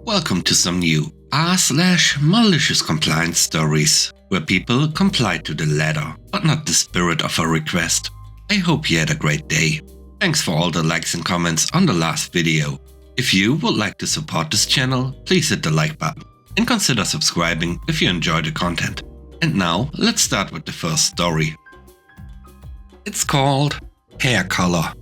Welcome to some new r/malicious compliance stories, where people comply to the letter, but not the spirit of a request. I hope you had a great day. Thanks for all the likes and comments on the last video. If you would like to support this channel, please hit the like button and consider subscribing if you enjoy the content. And now, let's start with the first story. It's called Hair Color.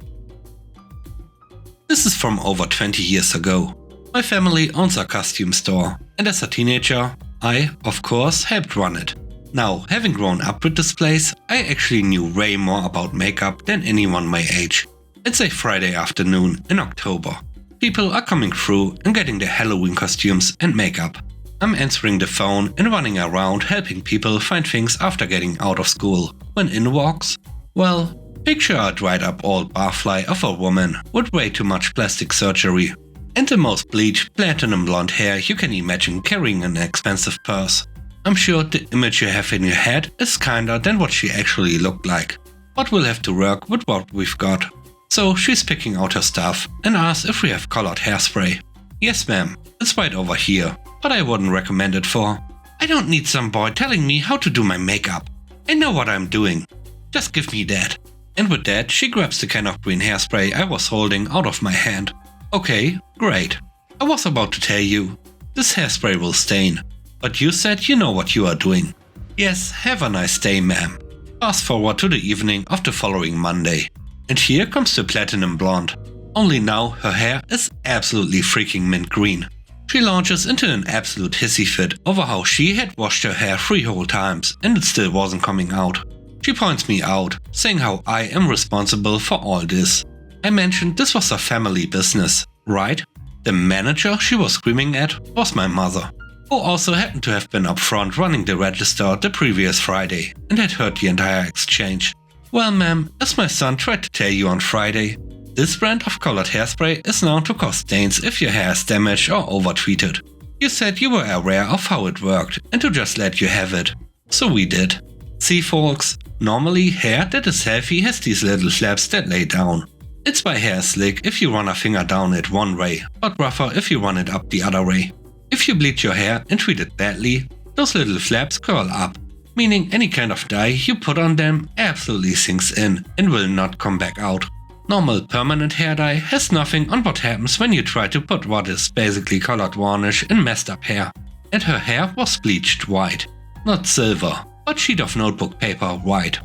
This is from over 20 years ago. My family owns a costume store, and as a teenager, I, of course, helped run it. Now, having grown up with this place, I actually knew way more about makeup than anyone my age. It's a Friday afternoon in October. People are coming through and getting their Halloween costumes and makeup. I'm answering the phone and running around helping people find things after getting out of school. When in walks, well, picture a dried up old barfly of a woman with way too much plastic surgery and the most bleached platinum blonde hair you can imagine carrying an expensive purse. I'm sure the image you have in your head is kinder than what she actually looked like, but we'll have to work with what we've got. So she's picking out her stuff and asks if we have colored hairspray. Yes ma'am, it's right over here, but I wouldn't recommend it for. I don't need some boy telling me how to do my makeup. I know what I'm doing. Just give me that. And with that, she grabs the can of green hairspray I was holding out of my hand. Okay, great. I was about to tell you, this hairspray will stain, but you said you know what you are doing. Yes, have a nice day, ma'am. Fast forward to the evening of the following Monday, and here comes the platinum blonde. Only now her hair is absolutely freaking mint green. She launches into an absolute hissy fit over how she had washed her hair 3 whole times and it still wasn't coming out. She points me out, saying how I am responsible for all this. I mentioned this was a family business, right? The manager she was screaming at was my mother, who also happened to have been up front running the register the previous Friday and had heard the entire exchange. Well ma'am, as my son tried to tell you on Friday, this brand of colored hairspray is known to cause stains if your hair is damaged or over-treated. You said you were aware of how it worked and to just let you have it. So we did. See folks, normally hair that is healthy has these little flaps that lay down. It's why hair is slick if you run a finger down it one way, but rougher if you run it up the other way. If you bleach your hair and treat it badly, those little flaps curl up, meaning any kind of dye you put on them absolutely sinks in and will not come back out. Normal permanent hair dye has nothing on what happens when you try to put what is basically colored varnish in messed up hair. And her hair was bleached white, not silver, but sheet of notebook paper white.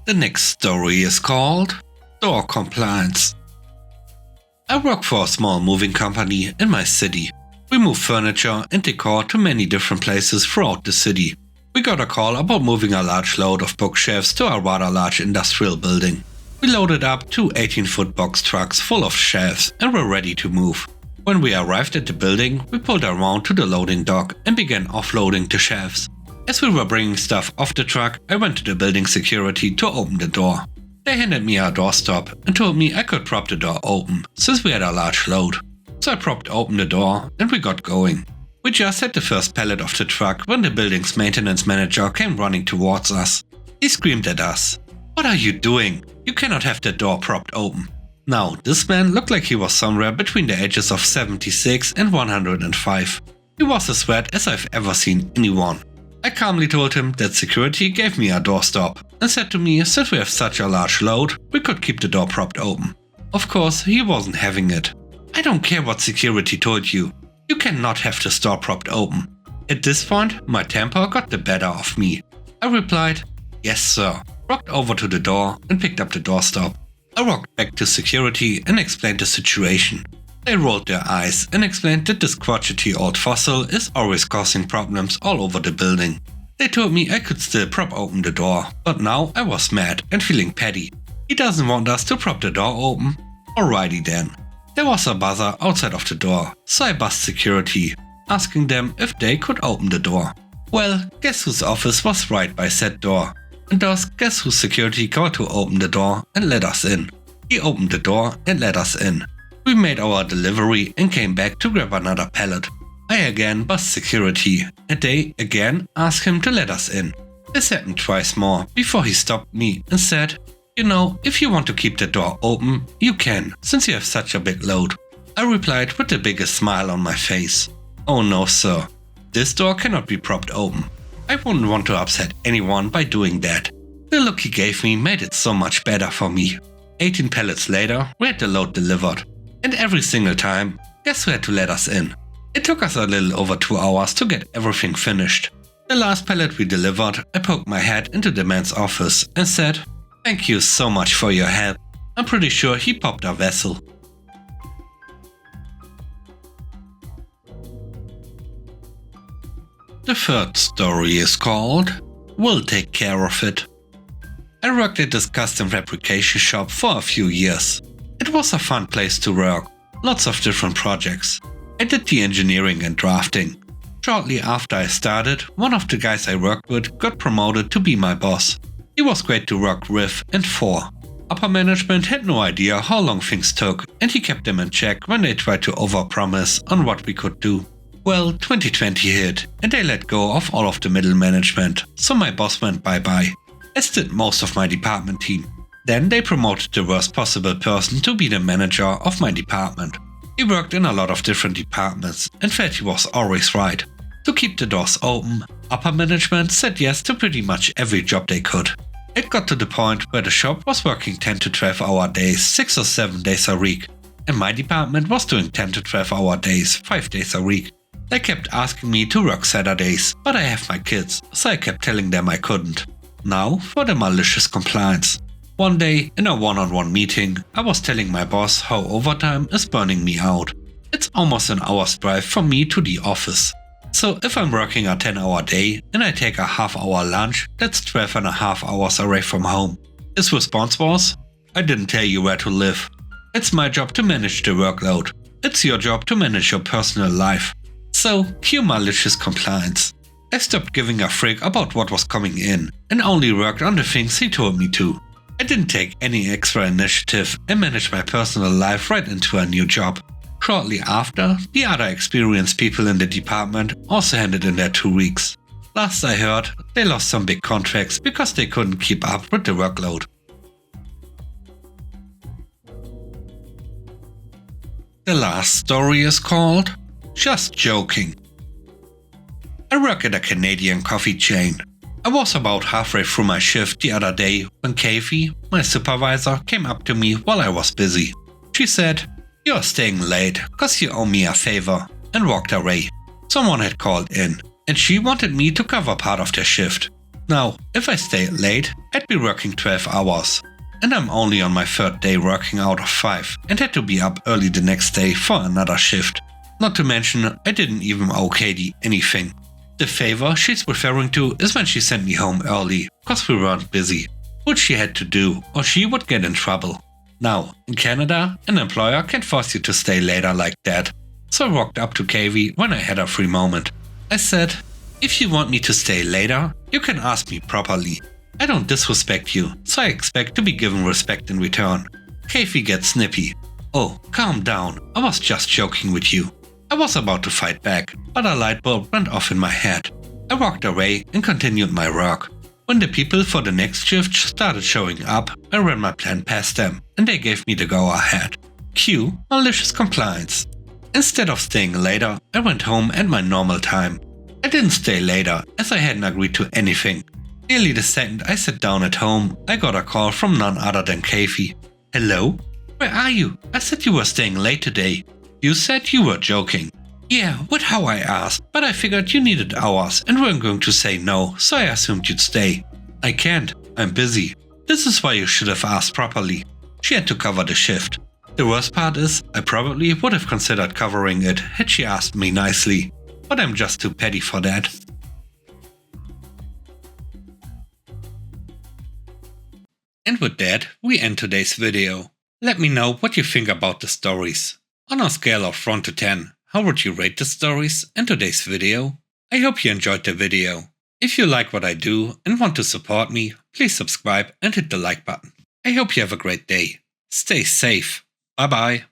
The next story is called Door Compliance. I work for a small moving company in my city. We move furniture and decor to many different places throughout the city. We got a call about moving a large load of bookshelves to a rather large industrial building. We loaded up 2 18-foot box trucks full of shelves and were ready to move. When we arrived at the building, we pulled around to the loading dock and began offloading the shelves. As we were bringing stuff off the truck, I went to the building security to open the door. They handed me a doorstop and told me I could prop the door open, since we had a large load. So I propped open the door and we got going. We just had the first pallet off the truck when the building's maintenance manager came running towards us. He screamed at us. "What are you doing? You cannot have the door propped open." Now, this man looked like he was somewhere between the ages of 76 and 105. He was as red as I've ever seen anyone. I calmly told him that security gave me a doorstop and said to me since we have such a large load, we could keep the door propped open. Of course, he wasn't having it. "I don't care what security told you. You cannot have the store propped open." At this point, my temper got the better of me. I replied, "Yes sir," walked over to the door and picked up the doorstop. I walked back to security and explained the situation. They rolled their eyes and explained that this crotchety old fossil is always causing problems all over the building. They told me I could still prop open the door, but now I was mad and feeling petty. He doesn't want us to prop the door open? Alrighty then. There was a buzzer outside of the door, so I buzzed security, asking them if they could open the door. Well, guess whose office was right by said door? And thus, guess whose security called to open the door and let us in? He opened the door and let us in. We made our delivery and came back to grab another pallet. I again buzzed security, and they again asked him to let us in. This happened twice more before he stopped me and said, You know, if you want to keep the door open, you can, since you have such a big load. I replied with the biggest smile on my face. Oh no, sir. This door cannot be propped open. I wouldn't want to upset anyone by doing that. The look he gave me made it so much better for me. 18 pallets later, we had the load delivered. And every single time, guess who had to let us in? It took us a little over 2 hours to get everything finished. The last pallet we delivered, I poked my head into the man's office and said, "Thank you so much for your help." I'm pretty sure he popped our vessel. The third story is called "We'll Take Care of It." I worked at this custom fabrication shop for a few years. It was a fun place to work, lots of different projects. I did the engineering and drafting. Shortly after I started, one of the guys I worked with got promoted to be my boss. He was great to work with and for. Upper management had no idea how long things took, and he kept them in check when they tried to overpromise on what we could do. Well, 2020 hit, and they let go of all of the middle management, so my boss went bye-bye, as did most of my department team. Then they promoted the worst possible person to be the manager of my department. He worked in a lot of different departments and felt he was always right. To keep the doors open, upper management said yes to pretty much every job they could. It got to the point where the shop was working 10 to 12 hour days 6 or 7 days a week, and my department was doing 10 to 12 hour days 5 days a week. They kept asking me to work Saturdays, but I have my kids, so I kept telling them I couldn't. Now for the malicious compliance. One day, in a one-on-one meeting, I was telling my boss how overtime is burning me out. It's almost an hour's drive from me to the office. So if I'm working a 10-hour day and I take a half-hour lunch, that's 12.5 hours away from home. His response was, "I didn't tell you where to live. It's my job to manage the workload. It's your job to manage your personal life." So, cue malicious compliance. I stopped giving a frick about what was coming in and only worked on the things he told me to. I didn't take any extra initiative and managed my personal life right into a new job. Shortly after, the other experienced people in the department also handed in their 2 weeks. Last I heard, they lost some big contracts because they couldn't keep up with the workload. The last story is called "Just Joking." I work at a Canadian coffee chain. I was about halfway through my shift the other day when Kathy, my supervisor, came up to me while I was busy. She said, "You're staying late cause you owe me a favor," and walked away. Someone had called in, and she wanted me to cover part of their shift. Now, if I stayed late, I'd be working 12 hours. And I'm only on my 3rd day working out of 5 and had to be up early the next day for another shift. Not to mention, I didn't even owe Katie anything. The favor she's referring to is when she sent me home early, cause we weren't busy, which she had to do or she would get in trouble. Now, in Canada, an employer can force you to stay later like that. So I walked up to Katie when I had a free moment. I said, "If you want me to stay later, you can ask me properly. I don't disrespect you, so I expect to be given respect in return." Katie gets snippy. "Oh, calm down, I was just joking with you." I was about to fight back, but a light bulb went off in my head. I walked away and continued my work. When the people for the next shift started showing up, I ran my plan past them, and they gave me the go-ahead. Cue malicious compliance. Instead of staying later, I went home at my normal time. I didn't stay later, as I hadn't agreed to anything. Nearly the second I sat down at home, I got a call from none other than Kathy. "Hello? Where are you? I said you were staying late today." "You said you were joking." "Yeah, with how I asked, but I figured you needed hours and weren't going to say no, so I assumed you'd stay." "I can't, I'm busy." "This is why you should have asked properly." She had to cover the shift. The worst part is, I probably would have considered covering it had she asked me nicely, but I'm just too petty for that. And with that, we end today's video. Let me know what you think about the stories. On a scale of 1 to 10, how would you rate the stories and today's video? I hope you enjoyed the video. If you like what I do and want to support me, please subscribe and hit the like button. I hope you have a great day. Stay safe. Bye bye.